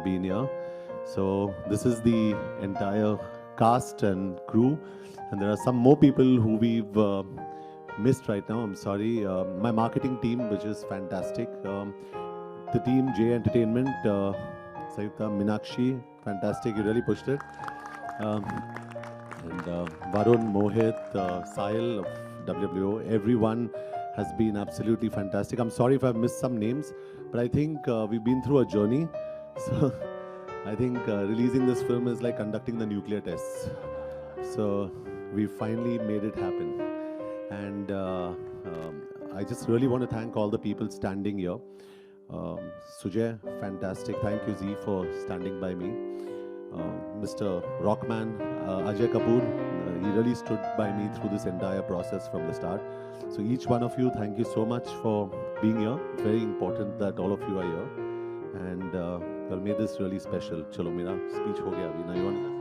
been here. So this is the entire cast and crew, and there are some more people who we've missed right now. I'm sorry. My marketing team, which is fantastic. The team J Entertainment, Sayukta, Minakshi, fantastic. You really pushed it. Um, and Varun, Mohit, Sahil of WWO, everyone has been absolutely fantastic. I'm sorry if I've missed some names, but I think we've been through a journey. So I think releasing this film is like conducting the nuclear tests. So we finally made it happen. And I just really want to thank all the people standing here. Sujay, fantastic. Thank you, Z, for standing by me. Mr. Rockman, Ajay Kapoor, he really stood by me through this entire process from the start. So each one of you, thank you so much for being here. It's very important that all of you are here. And you all made this really special. Chalo, mera speech ho gaya abhi. Now you want to...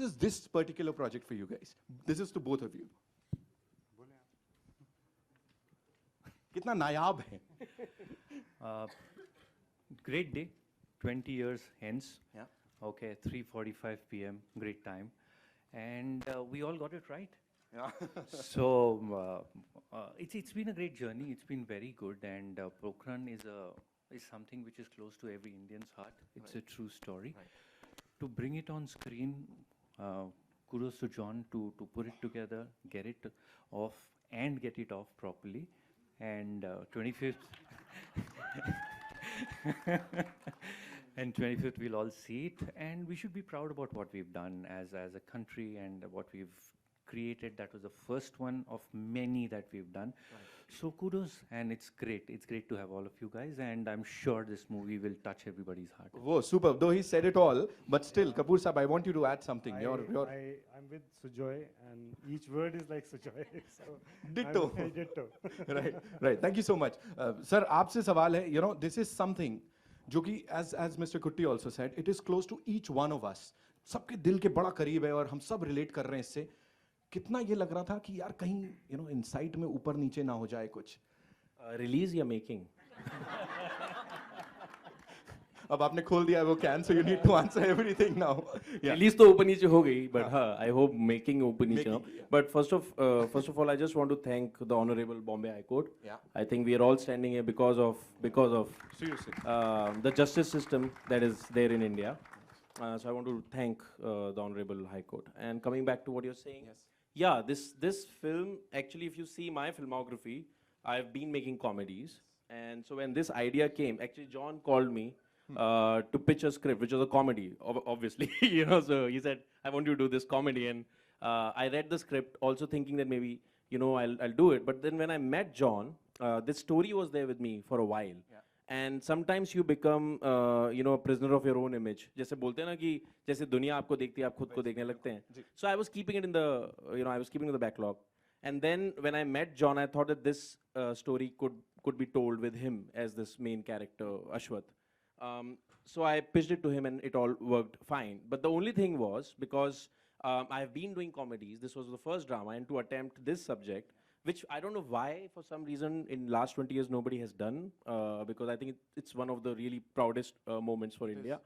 Is this particular project for you guys? This is to both of you. कितना नायाब है? Great day, 20 years hence. Yeah. Okay, 3:45 p.m. Great time, and we all got it right. Yeah. So it's been a great journey. It's been very good, and Pokhran is something which is close to every Indian's heart. It's a true story. To bring it on screen, kudos to John to put it together, get it off, and get it off properly. And 25th, and 25th we'll all see it, and we should be proud about what we've done as a country and what we've created. That was the first one of many that we've done. So kudos, and it's great. It's great to have all of you guys, and I'm sure this movie will touch everybody's heart. Whoa, super. Though he said it all, but still, Kapoor Saab, I want you to add something. I'm with Sujoy, and each word is like Sujoy. So Ditto. Ditto. Right. Thank you so much. Sir, आपसे सवाल है, you know, this is something जो कि as Mr. Kutti also said, it is close to each one of us. सबके दिल के बड़ा करीब है और हम सब relate कर रहे हैं इससे. कितना ये लग रहा था कि यार कहीं you know insight में ऊपर नीचे ना हो जाए कुछ. Release या making? अब आपने खोल दिया है वो can, so you need to answer everything now. Yeah. Release तो ऊपर नीचे हो गई, but I hope making ऊपर नीचे हो. But first of all, I just want to thank the Honorable Bombay High Court. Yeah. I think we are all standing here because of Seriously. the justice system that is there in India. So I want to thank the Honorable High Court. And coming back to what you're saying, Yes. yeah, this film, actually, if you see my filmography, I've been making comedies. And so when this idea came, actually John called me to pitch a script, which was a comedy, obviously. You know, so he said, I want you to do this comedy. And I read the script also thinking that maybe, you know, I'll do it. But then when I met John, this story was there with me for a while. Yeah. And sometimes you become, you know, a prisoner of your own image. जैसे बोलते हैं ना कि जैसे दुनिया आपको देखती है, आप खुद को देखने लगते हैं. So I was keeping it in the, you know, I was keeping it in the backlog. And then when I met John, I thought that this story could be told with him as this main character, Ashwath. So I pitched it to him, and it all worked fine. But the only thing was, because I've been doing comedies, this was the first drama, and to attempt this subject, which I don't know why, for some reason, in last 20 years, nobody has done, because I think it's one of the really proudest moments for India.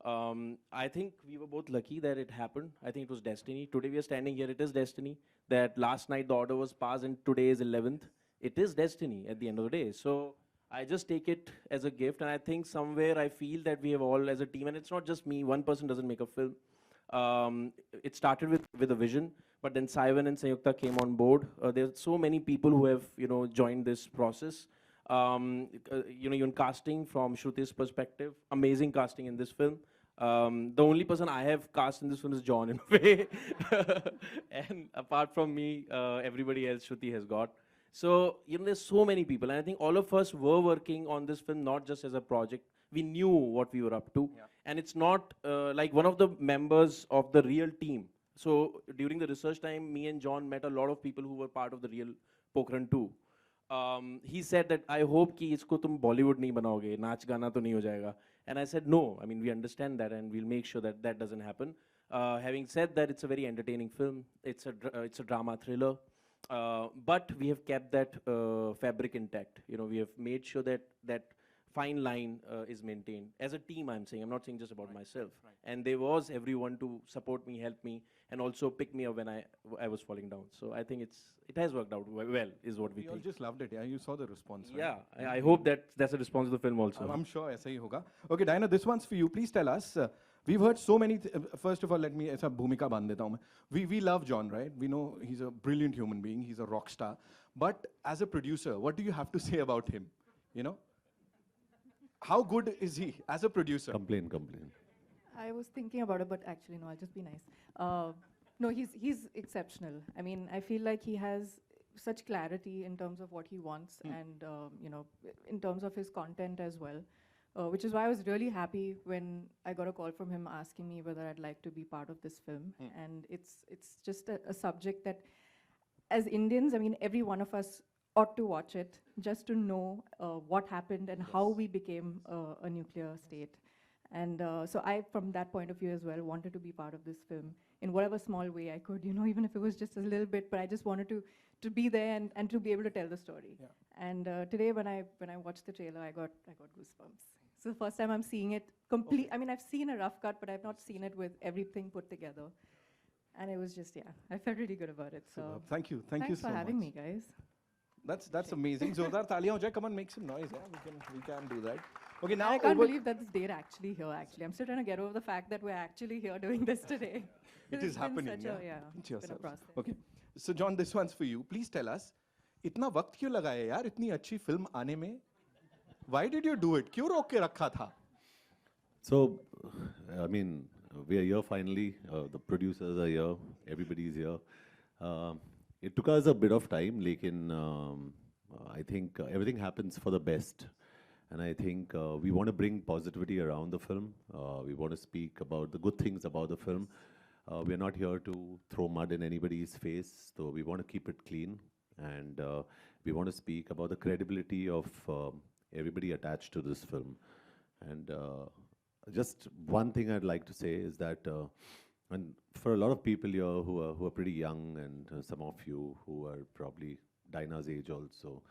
I think we were both lucky that it happened. I think it was destiny. Today we are standing here, it is destiny. That last night the order was passed and today is 11th. It is destiny at the end of the day. So I just take it as a gift, and I think somewhere I feel that we have all, as a team, and it's not just me. One person doesn't make a film. It started with a vision, but then Saivan and Sanyukta came on board. There's so many people who have joined this process. Even casting from Shruti's perspective, amazing casting in this film. The only person I have cast in this film is John in a way, and apart from me, everybody else Shruti has got. So, there's so many people, and I think all of us were working on this film not just as a project. We knew what we were up to, and it's not like one of the members of the real team. So, during the research time, me and John met a lot of people who were part of the real Pokhran 2. He said that I hope कि इसको तुम Bollywood नहीं बनाओगे, नाच गाना तो नहीं हो जाएगा. And I said no. I mean, we understand that, and we'll make sure that that doesn't happen. Having said that, it's a very entertaining film. It's a drama thriller. But we have kept that fabric intact. We have made sure that that fine line is maintained. As a team, I'm saying. I'm not saying just about myself. And there was everyone to support me, help me, and also pick me up when I was falling down. So I think it has worked out well, is what we We all think. just loved it. Yeah, you saw the response. Right? Yeah, I hope that's a response to the film also. I'm sure ऐसा ही होगा. Okay, Diana, this one's for you. Please tell us. We've heard so many. First of all, let me ऐसा भूमिका बांध देता हूँ मैं. We love John, right? We know he's a brilliant human being. He's a rock star. But as a producer, what do you have to say about him? How good is he as a producer? Complain. I was thinking about it, but actually, no, I'll just be nice. No, he's exceptional. I mean, I feel like he has such clarity in terms of what he wants and, in terms of his content as well. Which is why I was really happy when I got a call from him asking me whether I'd like to be part of this film. And it's just a subject that, as Indians, I mean, every one of us ought to watch it just to know what happened and how we became a nuclear state. And so I, from that point of view as well, wanted to be part of this film in whatever small way I could, even if it was just a little bit, but I just wanted to be there and to be able to tell the story. Yeah. And today when I watched the trailer, I got goosebumps. So the first time I'm seeing it complete. I mean, I've seen a rough cut, but I've not seen it with everything put together. And it was just, I felt really good about it. So Superb. Thank you thanks so for having much. me, guys. That's amazing. Zordar taaliyan ho jaye. Come on, make some noise. Yeah, we can do that. Okay, now I can't over- believe that this day actually here. Actually, I'm still trying to get over the fact that we're actually here doing this today. It It's is been happening. such Yeah. a, Pinch it's been a yourselves. process. Okay, so John, this one's for you. Please tell us, इतना वक्त क्यों लगाया यार इतनी अच्छी film आने में? Why did you do it? क्यों रोक के रखा था? So, I mean, we are here finally. The producers are here. Everybody's here. It took us a bit of time, lekin I think everything happens for the best. And I think we want to bring positivity around the film. We want to speak about the good things about the film. We are not here to throw mud in anybody's face, so we want to keep it clean. And we want to speak about the credibility of everybody attached to this film. And just one thing I'd like to say is that, and for a lot of people here who are pretty young, and some of you who are probably Dinah's age also,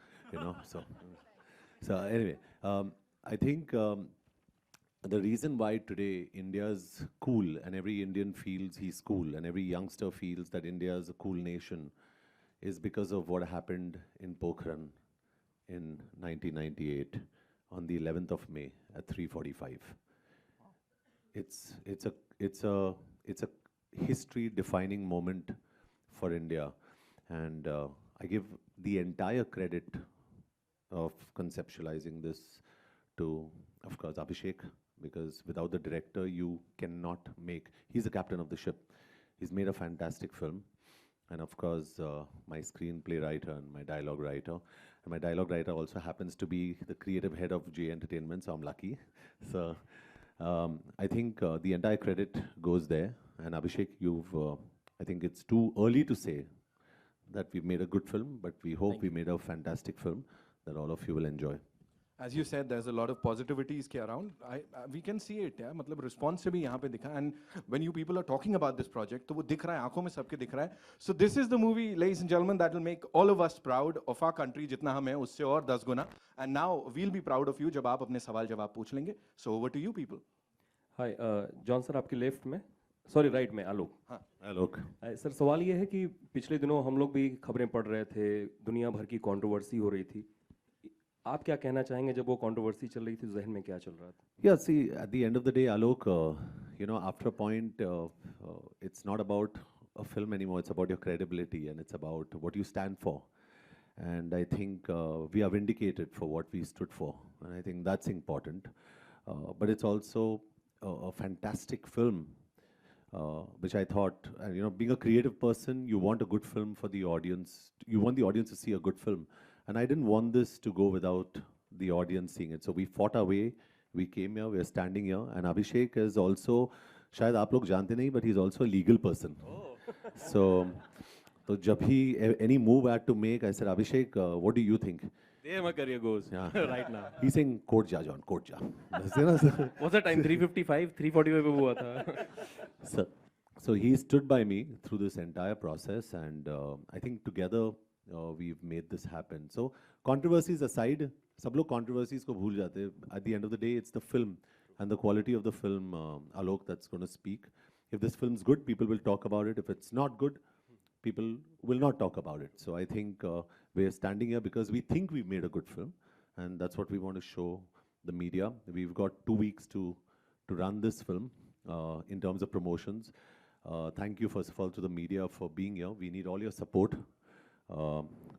so anyway, I think the reason why today India's cool and every Indian feels he's cool and every youngster feels that India is a cool nation is because of what happened in Pokhran in 1998 on the 11th of May at 3:45. It's a history-defining moment for India, and I give the entire credit of conceptualizing this to, of course, Abhishek, because without the director, you cannot make. He's the captain of the ship. He's made a fantastic film, and of course, my screenplay writer and my dialogue writer. And my dialogue writer also happens to be the creative head of J Entertainment, so I'm lucky. So I think the entire credit goes there. And Abhishek, I think it's too early to say that we've made a good film, but we hope we made a fantastic film that all of you will enjoy. As you said, there's a lot of positivities के around. We can see it, yeah. मतलब response से भी यहाँ पे दिखा. And when you people are talking about this project, तो वो दिख रहा है, आंखों में सबके दिख रहा है. So this is the movie, ladies and gentlemen, that will make all of us proud of our country. जितना हम हैं उससे और 10 गुना. And now we'll be proud of you जब आप अपने सवाल जवाब पूछ लेंगे. So over to you people. Hi John sir, आपके लेफ्ट में, सॉरी राइट में आलोक. हाँ. Alok. सर सवाल ये है कि पिछले दिनों हम लोग भी खबरें पढ़ रहे थे, दुनिया भर की कंट्रोवर्सी हो रही थी. आप क्या कहना चाहेंगे जब वो कंट्रोवर्सी चल रही थी जहन में क्या चल रहा था? Yeah, see, at the end of the day, Alok, after a point, it's not about a film anymore. It's about your credibility and it's about what you stand for. And I think we are vindicated for what we stood for. And I think that's important. But it's also a fantastic film, which I thought, being a creative person, you want a good film for the audience. You want the audience to see a good film. And I didn't want this to go without the audience seeing it. So we fought our way. We came here, we are standing here. And Abhishek is also, शायद आप लोग जानते नहीं, but he's also a legal person. So जब ही any move I had to make, I said, Abhishek, what do you think? There my career goes Yeah. right now. He's saying, court ja, John, court ja. You know, so- What's the time? 3:55, 3:45 पे हुआ था. So he stood by me through this entire process, and I think together we've made this happen. So controversies aside, सब लोग controversies को भूल जाते हैं. At the end of the day, it's the film and the quality of the film, Alok, that's going to speak. If this film's good, people will talk about it. If it's not good, people will not talk about it. So I think we're standing here because we think we've made a good film, and that's what we want to show the media. We've got 2 weeks to run this film in terms of promotions. Thank you, first of all, to the media for being here. We need all your support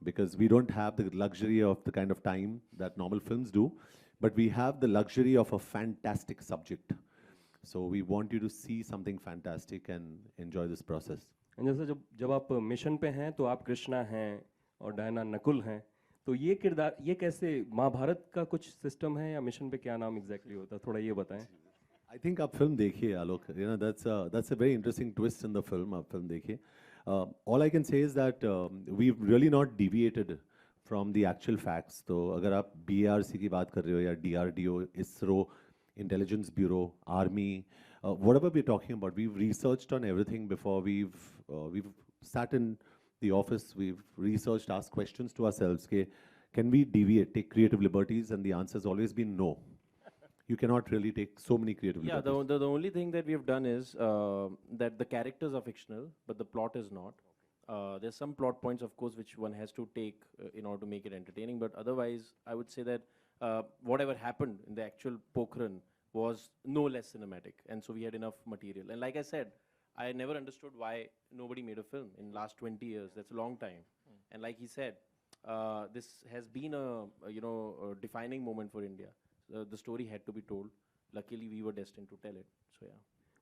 because we don't have the luxury of the kind of time that normal films do, but we have the luxury of a fantastic subject. So we want you to see something fantastic and enjoy this process. जैसे जब आप mission पे हैं तो आप कृष्णा हैं और Diana Nakul हैं, तो ये किरदार ये कैसे महाभारत का कुछ सिस्टम है या मिशन पे क्या नाम एग्जैक्टली होता है, थोड़ा ये बताएं. I think आप film देखिए आलोक, that's a very interesting twist in the film. आप film देखिए. All I can say is that we've really not deviated from the actual facts. तो अगर आप BARC की बात कर रहे हो या DRDO, ISRO, Intelligence Bureau, Army, whatever we're talking about, we've researched on everything before. We've sat in the office, we've researched, asked questions to ourselves. Can we deviate, take creative liberties? And the answer has always been no. You cannot really take so many creative Yeah, liberties. the only thing that we have done is that the characters are fictional, but the plot is not. There's some plot points, of course, which one has to take in order to make it entertaining. But otherwise, I would say that whatever happened in the actual Pokhran was no less cinematic, and so we had enough material. And like I said, I never understood why nobody made a film in last 20 years. That's a long time. And like he said, this has been a defining moment for India. The story had to be told. Luckily, we were destined to tell it. So yeah.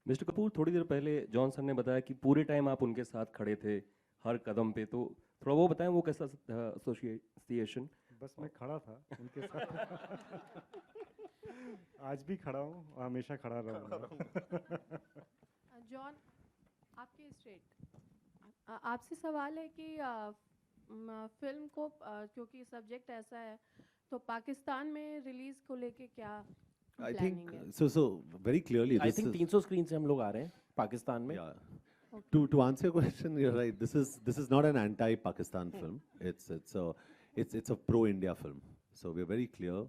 Mister Kapoor, थोड़ी देर पहले John sir ने बताया कि पूरे time आप उनके साथ खड़े थे हर कदम पे, तो थोड़ा वो बताएं वो कैसा एसोसिएशन. बस मैं खड़ा था उनके साथ. आज भी खड़ा हूँ, हमेशा खड़ा रहूँगा. जॉन, आपके स्ट्रेट आपसे सवाल है कि फिल्म को क्योंकि सब्जेक्ट ऐसा है तो पाकिस्तान में रिलीज को लेके क्या I planning think है? so very clearly. I this think is- 300 screen से हम लोग आ रहे हैं पाकिस्तान में. Yeah. To answer your question, you're right. This is not an anti-Pakistan film. It's a pro-India film. So we're very clear.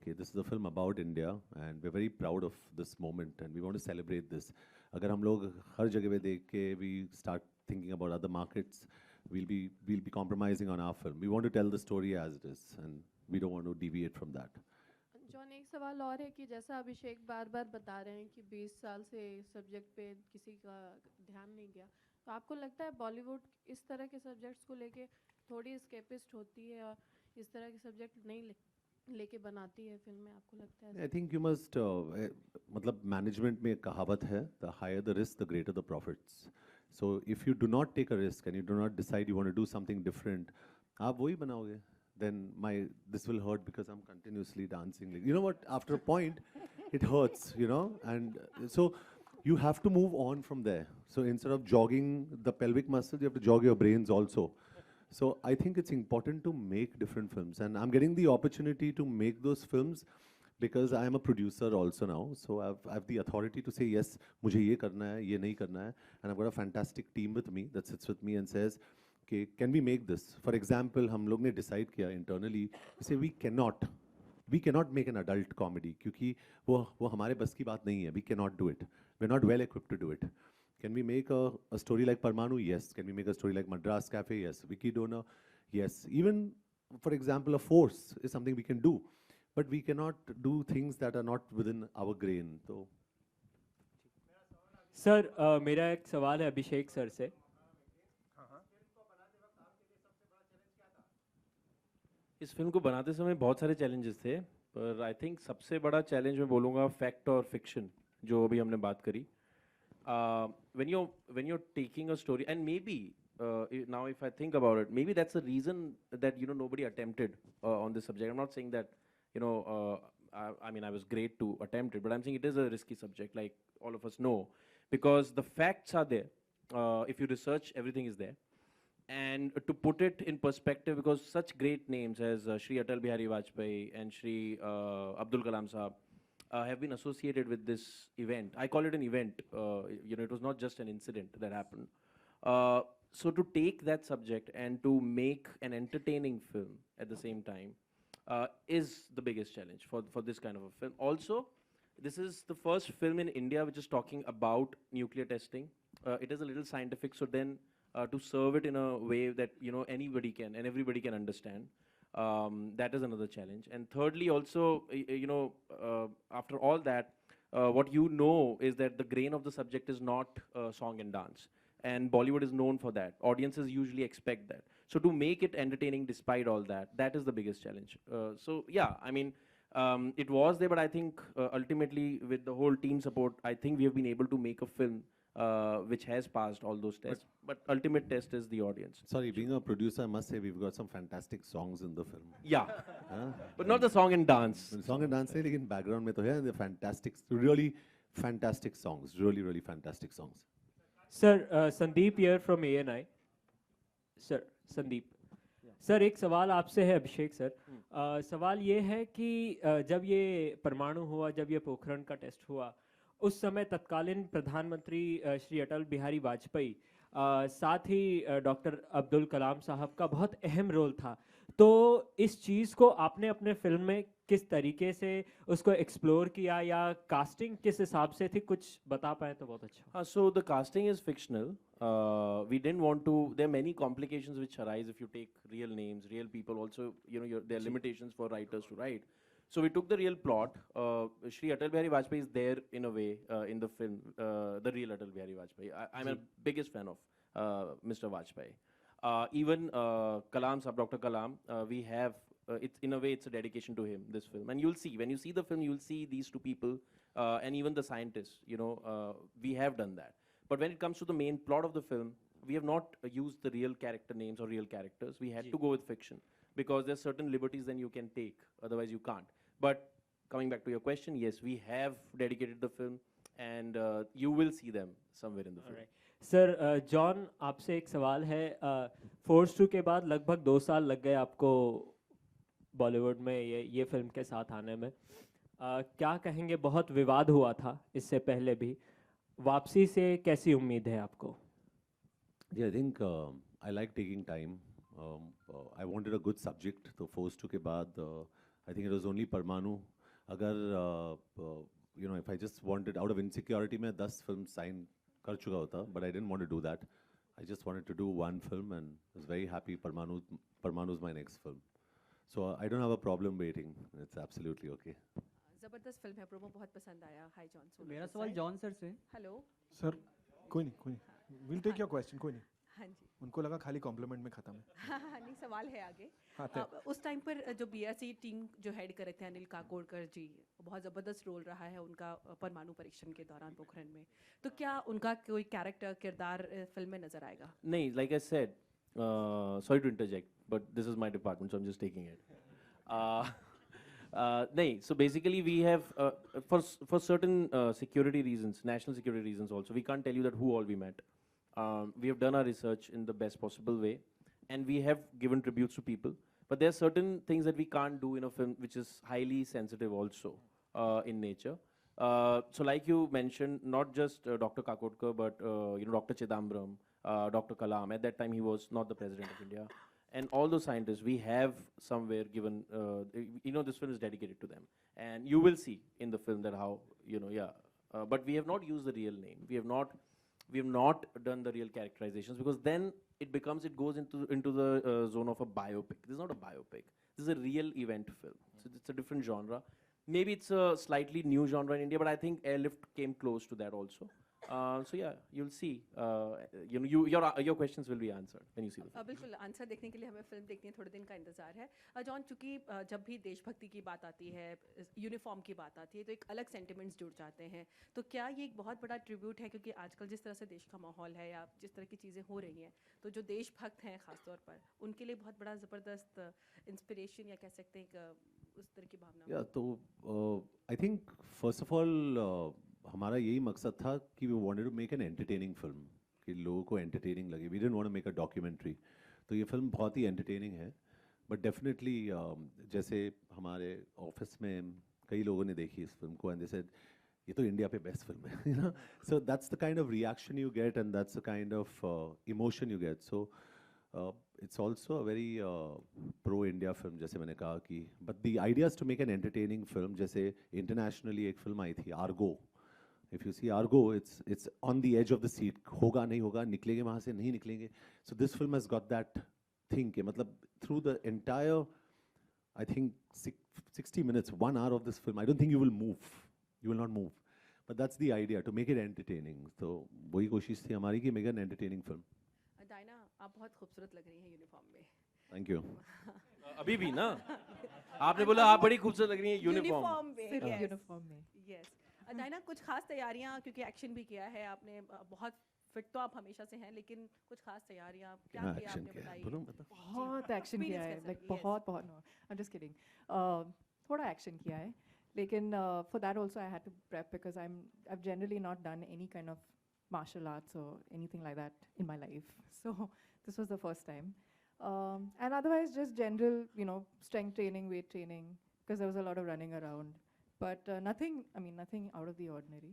Okay, this is a film about India, and we're very proud of this moment, and we want to celebrate this. अगर हम लोग हर जगह पे देख के we start thinking about other markets, we'll be compromising on our film. We want to tell the story as it is, and we don't want to deviate from that. John, एक सवाल और है कि जैसा अभिषेक बार बार बता रहे हैं कि 20 साल से सब्जेक्ट पे किसी का ध्यान नहीं गया, तो आपको लगता है बॉलीवुड इस तरह के सब्जेक्ट्स को लेके थोड़ी स्केपिस्ट होती है और इस तरह के सब्जेक्ट नहीं लेके बनाती है फिल्में, आपको लगता है? I think you must, मतलब management में एक कहावत है, the higher the risk, the greater the profits. So if you do not take a risk and you do not decide you want to do something different, आप वही बनाओगे. Then this will hurt because I'm continuously dancing. Like, you know what? After a point, it hurts, and so you have to move on from there. So instead of jogging the pelvic muscle, you have to jog your brains also. So I think it's important to make different films, and I'm getting the opportunity to make those films because I am a producer also now. So I've the authority to say yes, मुझे ये करना है, ये नहीं करना है, and I've got a fantastic team with me that sits with me and says, okay, can we make this? For example, हम लोग ने decide किया internally, we say we cannot make an adult comedy क्योंकि वो हमारे बस की बात नहीं है. We cannot do it. We're not well equipped to do it. Can we make a story like Parmanu? Yes. Can we make a story like Madras Cafe? Yes. Vicky Donor? Yes. Even for example, a force is something we can do, but we cannot do things that are not within our grain. So, sir मेरा एक सवाल है अभिषेक sir से. इस film को बनाते समय बहुत सारे चैलेंजेस थे, पर आई थिंक सबसे बड़ा चैलेंज मैं बोलूँगा फैक्ट और फिक्शन, जो अभी हमने बात करी. When you're taking a story, and maybe now if I think about it, maybe that's the reason that nobody attempted on this subject. I'm not saying that I mean I was great to attempt it, but I'm saying it is a risky subject, like all of us know, because the facts are there. If you research, everything is there. And to put it in perspective, because such great names as Shri Atal Bihari Vajpayee and Shri Abdul Kalam Sahab have been associated with this event. I call it an event. It was not just an incident that happened. So to take that subject and to make an entertaining film at the same time is the biggest challenge for this kind of a film. Also, this is the first film in India which is talking about nuclear testing. It is a little scientific, so then to serve it in a way that anybody can and everybody can understand. That is another challenge. And thirdly, also, after all that, what you know is that the grain of the subject is not song and dance. And Bollywood is known for that. Audiences usually expect that. So to make it entertaining despite all that, that is the biggest challenge. So yeah, I mean, it was there, but I think ultimately with the whole team support, I think we have been able to make a film which has passed all those tests. But ultimate test is the audience. sorry, being a producer, I must say we've got some fantastic songs in the film. Yeah, Huh? but not the song and dance. Song and dance, नहीं, लेकिन background में तो है, they're fantastic, really fantastic songs, really fantastic songs. Sir Sandeep here from ANI. Sir Sandeep sir एक सवाल आपसे है अभिषेक sir. सवाल ये है कि जब ये परमाणु हुआ, जब ये पोखरण का टेस्ट हुआ, उस समय तत्कालीन प्रधानमंत्री श्री अटल बिहारी वाजपेयी साथ ही डॉक्टर अब्दुल कलाम साहब का बहुत अहम रोल था. तो इस चीज़ को आपने अपने फिल्म में किस तरीके से उसको एक्सप्लोर किया, या कास्टिंग किस हिसाब से थी, कुछ बता पाए तो बहुत अच्छा. So the casting is fictional. We didn't want to. There are many complications which arise if you take real names, real people. Also, there are limitations for writers to write. So we took the real plot. Shri Atal Bihari Vajpayee is there in a way in the film, the real Atal Bihari Vajpayee. I'm a biggest fan of Mr. Vajpayee. Even Kalam Sahab, Dr. Kalam, we have, it's in a way, it's a dedication to him, this film. And you'll see, when you see the film, you'll see these two people and even the scientists, we have done that. But when it comes to the main plot of the film, we have not used the real character names or real characters. We had to go with fiction because there's certain liberties then you can take, otherwise you can't. But coming back to your question, yes, we have dedicated the film and you will see them somewhere in the film. Sir John आपसे एक सवाल है. Force 2 के बाद लगभग 2 साल लग गए आपको बॉलीवुड में ये फिल्म के साथ आने में. क्या कहेंगे, बहुत विवाद हुआ था इससे पहले भी, वापसी से कैसी उम्मीद है आपको? Yeah, I think I like taking time. I wanted a good subject. तो Force 2 के बाद I think it was only Parmanu. अगर if I just wanted out of insecurity मैं 10 फिल्म साइन कर चुका होता, but I didn't want to do that. I just wanted to do one film and was very happy Parmanu is my next film. So I don't have a problem waiting. It's absolutely okay. जबरदस्त film है, promo बहुत पसंद आया. Hi John. मेरा सवाल John sir से. Hello sir. कोई नहीं. Will take your question. कोई नहीं. हाँ जी. उनको लगा खाली कॉम्प्लीमेंट में खत्म है. हाँ नहीं, सवाल है आगे. हाँ, उस टाइम पर जो BRC टीम जो हेड कर रहे थे अनिल काकोडकर जी, बहुत ज़बरदस्त रोल रहा है उनका परमाणु परीक्षण के दौरान पोखरण में. तो क्या उनका कोई कैरेक्टर किरदार फिल्म में नजर आएगा? नहीं, like I said, sorry to interject, but this is my department, so I'm just taking it. Nahin, so basically we have, for certain security reasons, national security reasons also, we can't tell you that who all we met. We have done our research in the best possible way, and we have given tributes to people. But there are certain things that we can't do in a film which is highly sensitive also in nature. So like you mentioned, not just Dr. Kakodkar, but Dr. Chidambaram, Dr. Kalam. At that time, he was not the president of India. And all those scientists, we have somewhere given, this film is dedicated to them. And you will see in the film that how, but we have not used the real name. We have not done the real characterizations because then it goes into the zone of a biopic. This is not a biopic. This is a real event film. So it's a different genre. Maybe it's a slightly new genre in India, but I think Airlift came close to that also. So yeah, you'll see. Your questions will be answered when you see the film. बिल्कुल answer देखने के लिए हमें film देखनी है, थोड़े दिन का इंतजार है। जॉन, चूंकि जब भी देशभक्ति की बात आती है, यूनिफॉर्म की बात आती है, तो एक अलग सेंटिमेंट्स जुड़ जाते हैं। तो क्या ये एक बहुत बड़ा ट्रिब्यूट है, क्योंकि आजकल जिस तरह से देश का माहौल है या जिस तरह की चीज़ें हो रही हैं, तो जो देशभक्त हैं खासतौर पर, उनके लिए बहुत बड़ा ज़बरदस्त इंस्पिरेशन या कह सकते हैं उस तरह की भावना? या तो I think first of all हमारा यही मकसद था कि we wanted to make an entertaining film, कि लोगों को एंटरटेनिंग लगे। We didn't want to make a documentary. तो ये फिल्म बहुत ही एंटरटेनिंग है, बट डेफिनेटली जैसे हमारे ऑफिस में कई लोगों ने देखी इस फिल्म को एंड दे सेड ये तो इंडिया पे बेस्ट फिल्म है, you know. So that's the kind of reaction you get and that's the kind of emotion you get. So it's also a very pro-India film, जैसे मैंने कहा कि, but the idea is to make an entertaining film. जैसे internationally एक film आई थी, Argo. If you see Argo, it's on the edge of the seat. होगा नहीं होगा, निकलेंगे वहाँ से नहीं निकलेंगे. So this film has got that thing कि मतलब through the entire, I think 60 minutes, 1 hour of this film, I don't think you will move. You will not move. But that's the idea, to make it entertaining. तो वही कोशिश थी हमारी कि make an entertaining film. Diana, आप बहुत खूबसूरत लग रही हैं यूनिफॉर्म में। Thank you. अभी भी ना, आपने बोला आप बड़ी खूबसूरत लग रही हैं यूनिफॉर्म में। यूनिफॉर्म में। यस। डायना, कुछ खास तैयारियां, क्योंकि एक्शन भी किया है आपने, बहुत फिट तो आप हमेशा से हैं, लेकिन कुछ खास तैयारियां क्या किया आपने, बताइए। बहुत एक्शन किया है, लाइक बहुत no, I am just kidding. थोड़ा एक्शन किया है, लेकिन for that also I had to prep because I've generally not done any kind of martial arts or anything like that in my life. So this was the first time. And otherwise just general, strength training, weight training, because there was a lot of running around. But nothing out of the ordinary.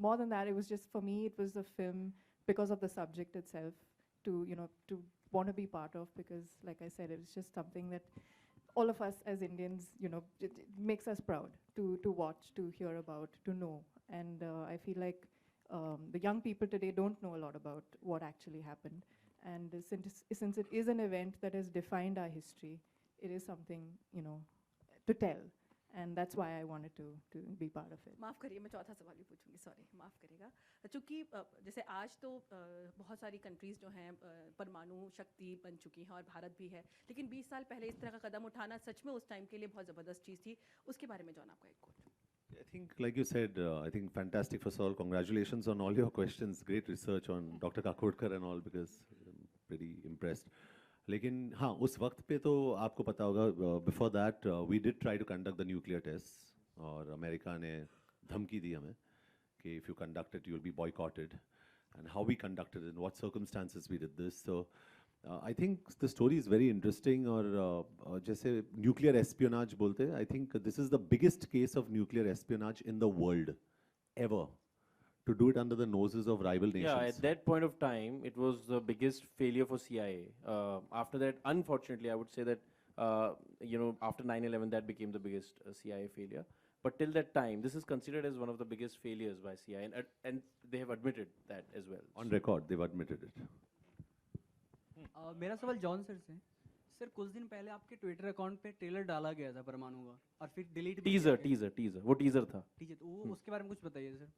More than that, it was just, for me, it was the film because of the subject itself to want to be part of, because like I said, it was just something that all of us as Indians, it makes us proud to watch, to hear about, to know. And I feel like the young people today don't know a lot about what actually happened. And since it is an event that has defined our history, it is something, to tell. And that's why I wanted to be part of it. माफ़ करिए, मैं चौथा सवाल भी पूछूंगी, sorry, माफ़ करिएगा। चूँकि जैसे आज तो बहुत सारी कंट्रीज़ जो हैं परमाणु शक्ति बन चुकी हैं और भारत भी है, लेकिन 20 साल पहले इस तरह का कदम उठाना सच में उस टाइम के लिए बहुत ज़बरदस्त चीज़ थी। उसके बारे में जॉन, आपका एक coat. I think, like you said, I think fantastic. First of all, congratulations on all your questions. Great research on Dr. Kakodkar and all, because I'm pretty impressed. लेकिन हाँ, उस वक्त पे तो आपको पता होगा, before that we did try to conduct the nuclear tests, और अमेरिका ने धमकी दी हमें कि if you conduct it, you'll be boycotted, and how we conducted it, in what circumstances we did this. So I think the story is very interesting. और जैसे nuclear espionage बोलते हैं, I think this is the biggest case of nuclear espionage in the world ever. To do it under the noses of rival nations. Yeah, at that point of time, it was the biggest failure for CIA. After that, unfortunately, I would say that, after 9/11, that became the biggest CIA failure. But till that time, this is considered as one of the biggest failures by CIA, and they have admitted that as well. On record, they've admitted it. मेरा सवाल John sir से। Sir, कुछ दिन पहले आपके Twitter account पे trailer डाला गया था परमाणु का, और फिर डिलीट टीजर, वो टीजर था। वो उसके बारे में कुछ बताइए सर।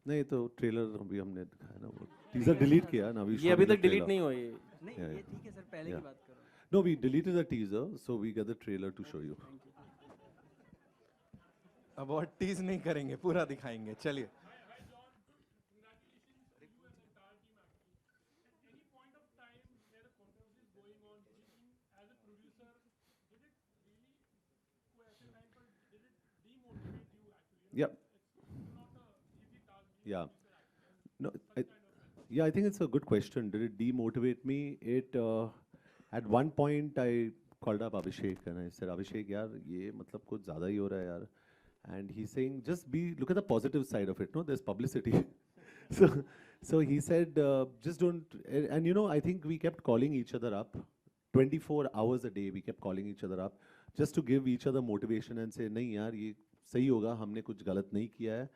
नहीं, तो ट्रेलर अभी हमने दिखाया ना, वो टीजर डिलीट किया ना, ये अभी तक डिलीट नहीं हुआ ये। नहीं, ये ठीक है सर, पहले की बात कर रहा हूं। No, we deleted the teaser, so we get the trailer to show you. अब और टीज नहीं करेंगे, पूरा दिखाएंगे, चलिए। Yeah. Yeah. No, I think it's a good question. Did it demotivate me? It at one point I called up Abhishek and I said, Abhishek, yaar, ye matlab kuch zyada hi ho raha hai yaar. And he's saying, look at the positive side of it. No, there's publicity. so he said, just don't. And I think we kept calling each other up. 24 hours a day we kept calling each other up just to give each other motivation and say, nahi yaar, ye sahi hoga, हमने कुछ गलत नहीं किया है.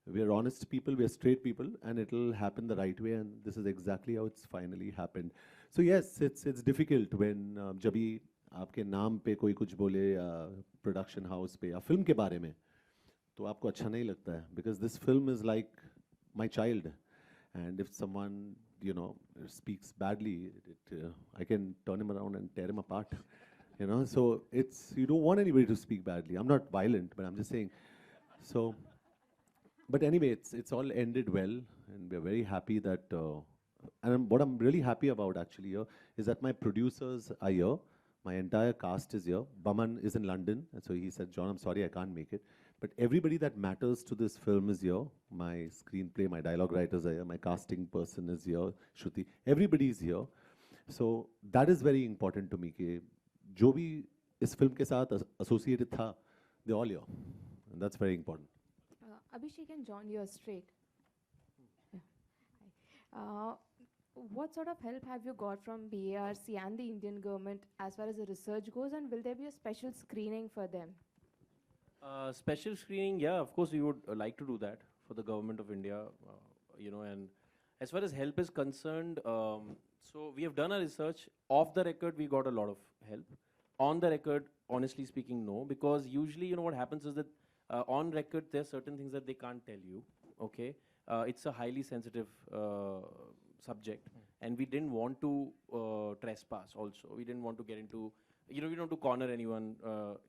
We are honest people, we are straight people, and it'll happen the right way. And this is exactly how it's finally happened. So yes, it's difficult when जब भी आपके नाम पे कोई कुछ बोले या प्रोडक्शन हाउस पे या फिल्म के बारे में, तो आपको अच्छा नहीं लगता है, because this film is like my child, and if someone speaks badly, I can turn him around and tear him apart. So you don't want anybody to speak badly. I'm not violent, but I'm just saying. So, but anyway, it's all ended well, and we're very happy that. What I'm really happy about actually here is that my producers are here, my entire cast is here. Baman is in London, and so he said, "John, I'm sorry I can't make it." But everybody that matters to this film is here. My screenplay, my dialogue writers are here, my casting person is here, Shruti. Everybody is here. So that is very important to me. कि जो भी इस film के साथ associated था, they're all here, and that's very important. Abhishek and John, you're straight. Yeah. Hi. What sort of help have you got from BARC and the Indian government as far as the research goes, and will there be a special screening for them? Special screening, yeah, of course we would like to do that for the government of India, and as far as help is concerned, so we have done our research. Off the record, we got a lot of help. On the record, honestly speaking, no, because usually, what happens is that on record, there are certain things that they can't tell you, okay? It's a highly sensitive subject, and we didn't want to trespass also. We didn't want to get into, we don't want to corner anyone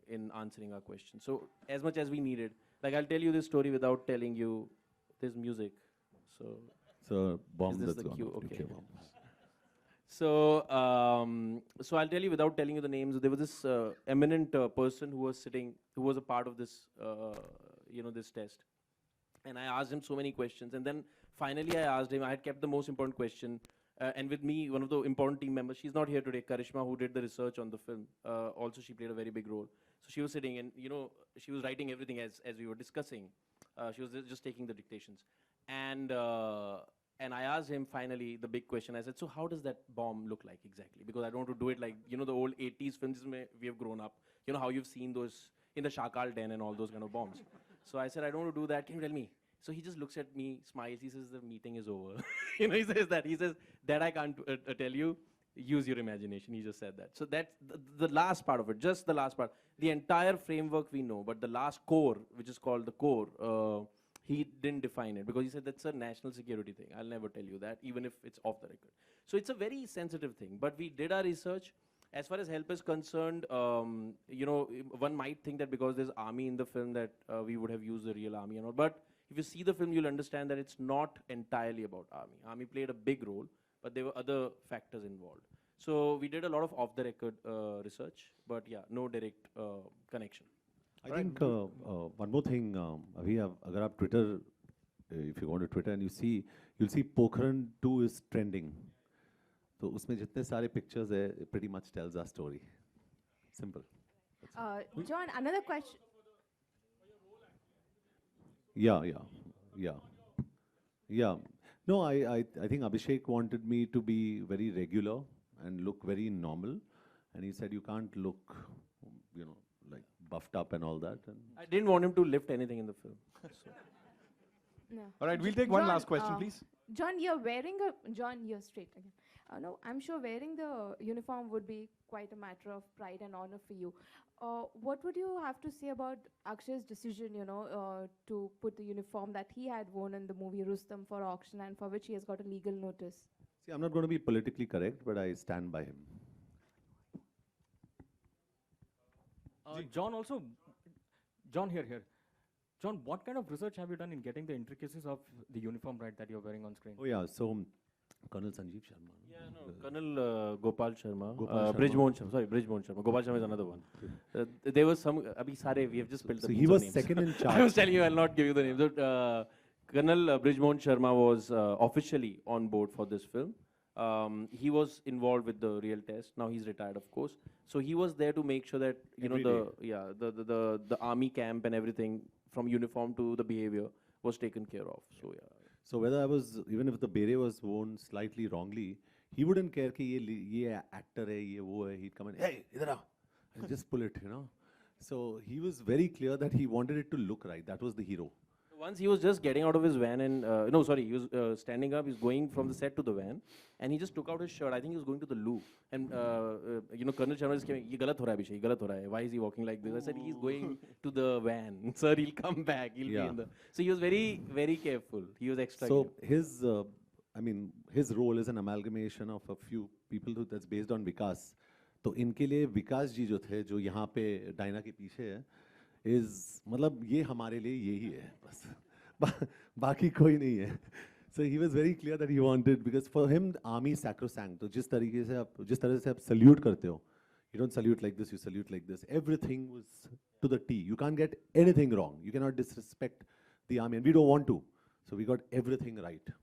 in answering our questions. So as much as we needed, like I'll tell you this story without telling you, there's music. So bomb is this that's the gone cue? off, Okay. nuclear bomb. So I'll tell you without telling you the names. There was this eminent person who was a part of this, this test. And I asked him so many questions. And then finally I asked him, I had kept the most important question. And with me, one of the important team members, she's not here today, Karishma, who did the research on the film. Also, she played a very big role. So she was sitting and, she was writing everything as we were discussing. She was just taking the dictations. And I asked him finally the big question. I said, so how does that bomb look like exactly? Because I don't want to do it like, the old 80s films we have grown up. You know how you've seen those in the Shakal Den and all those kind of bombs. So I said, I don't want to do that. Can you tell me? So he just looks at me, smiles. He says, the meeting is over. He says that. He says, that I can't tell you. Use your imagination. He just said that. So that's the last part of it, just the last part. The entire framework we know, but the last core, which is called the core, he didn't define it because he said that's a national security thing. I'll never tell you that, even if it's off the record. So it's a very sensitive thing. But we did our research. As far as help is concerned, one might think that because there's army in the film that we would have used the real army and all. But if you see the film, you'll understand that it's not entirely about army. Army played a big role, but there were other factors involved. So we did a lot of off-the-record research, but yeah, no direct connection. I think one more thing, Abhi, agar aap Twitter, if you go to Twitter and you'll see Pokhran 2 is trending. So उसमें जितने सारे pictures है, it pretty much tells our story. Simple. John, another question. Yeah. No, I think Abhishek wanted me to be very regular and look very normal, and he said you can't look, like buffed up and all that. And I didn't want him to lift anything in the film. So. No. All right, we'll take one John, last question, please. John, John, you're straight again. No, I'm sure wearing the uniform would be quite a matter of pride and honor for you. What would you have to say about Akshay's decision, to put the uniform that he had worn in the movie Rustam for auction and for which he has got a legal notice? see, I'm not going to be politically correct, but I stand by him. John here. John, what kind of research have you done in getting the intricacies of the uniform right that you're wearing on screen? Oh yeah, so Colonel Sanjeev Sharma. Yeah, no, Colonel Gopal Sharma. Gopal Sharma. Brijmohan Sharma. Sorry, Brijmohan Sharma. Gopal Sharma is another one. There was some. Abhi sare, we have just spelled the So he names. was second in charge. I was telling you, I'll not give you the names. Colonel Brijmohan Sharma was officially on board for this film. He was involved with the real test. Now he's retired, of course. So he was there to make sure that the army camp and everything, from uniform to the behavior, was taken care of. So yeah. So even if the beret was worn slightly wrongly, he wouldn't care कि ये actor है, ये वो है. He'd come in, hey, idhar aa, and just pull it, So he was very clear that he wanted it to look right. That was the hero. Once he was just getting out of his van and no, sorry, he was standing up. He's going from the set to the van, and he just took out his shirt. I think he was going to the loo, and you know, Colonel Sharma just came. "ये गलत हो रहा है अभिषेक, ये गलत हो रहा है. Why is he walking like this?" I said, "He's going to the van, sir. He'll come back. He'll be in the." So he was very, very careful. He was extra. So careful. his role is an amalgamation of a few people that's based on Vikas. तो इनके लिए विकास जी जो थे, जो यहाँ पे Diana के पीछे है, मतलब ये हमारे लिए यही है बस, बाकी कोई नहीं है. So he was very clear that he wanted, because for him army sacrosanct. तो जिस तरह से आप salute करते हो, you don't salute like this, you salute like this. Everything was to the T. You can't get anything wrong. You cannot disrespect the army, and we don't want to. So we got everything right.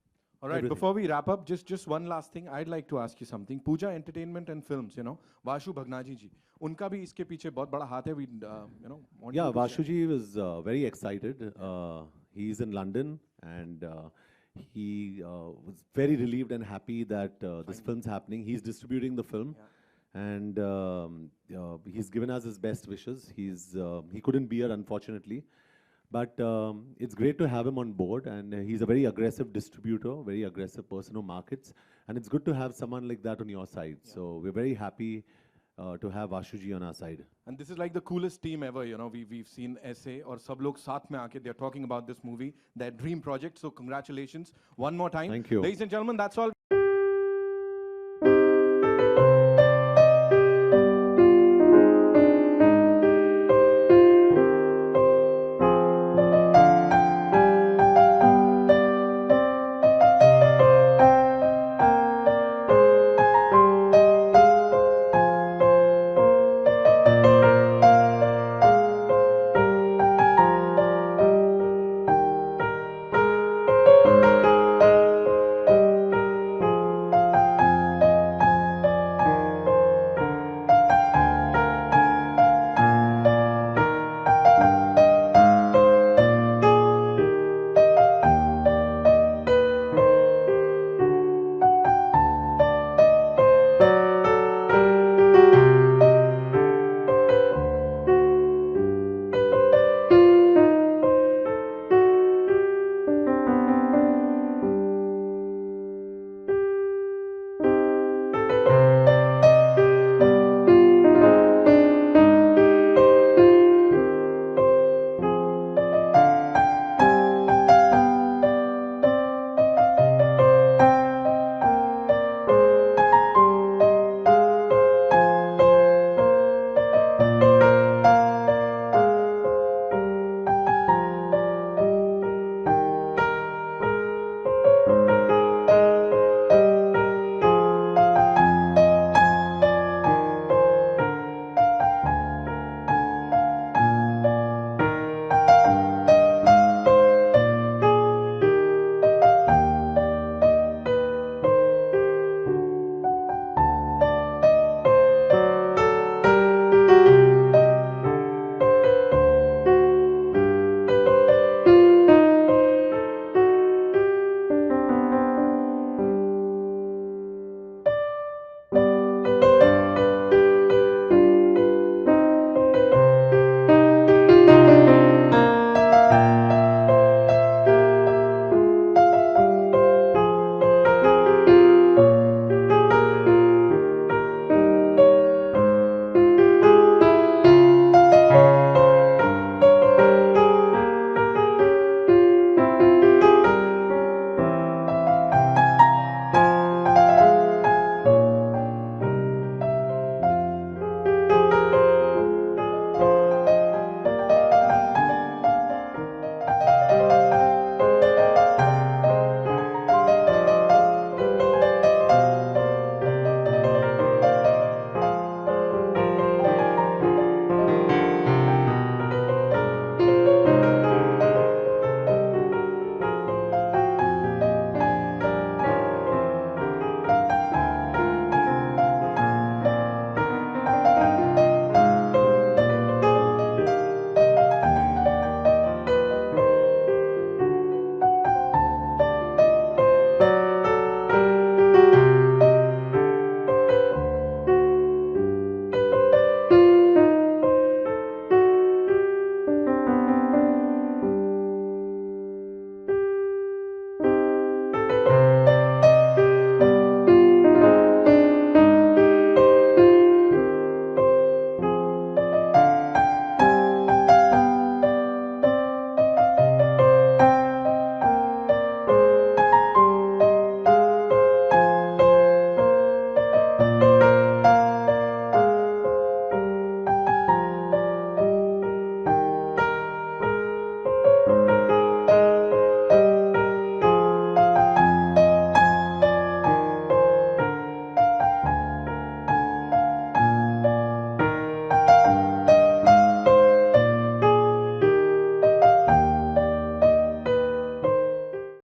All right, Everything. before we wrap up, just one last thing. I'd like to ask you something. Pooja Entertainment and Films, you know, Vashu Bhagnaji ji, उनका भी इसके पीछे बहुत बड़ा हाथ है. We, you know, want Yeah, you to Vashu ji was very excited. He's in London, and he was very relieved and happy that this film's happening. He's distributing the film, and he's given us his best wishes. He couldn't be here, unfortunately. But it's great to have him on board, and he's a very aggressive distributor, very aggressive person who markets, and it's good to have someone like that on your side. So we're very happy to have Vashuji on our side. And this is like the coolest team ever, you know. We've seen SA और सब लोग साथ में आके they're talking about this movie, their dream project. So congratulations one more time. Thank you. Ladies and gentlemen, that's all.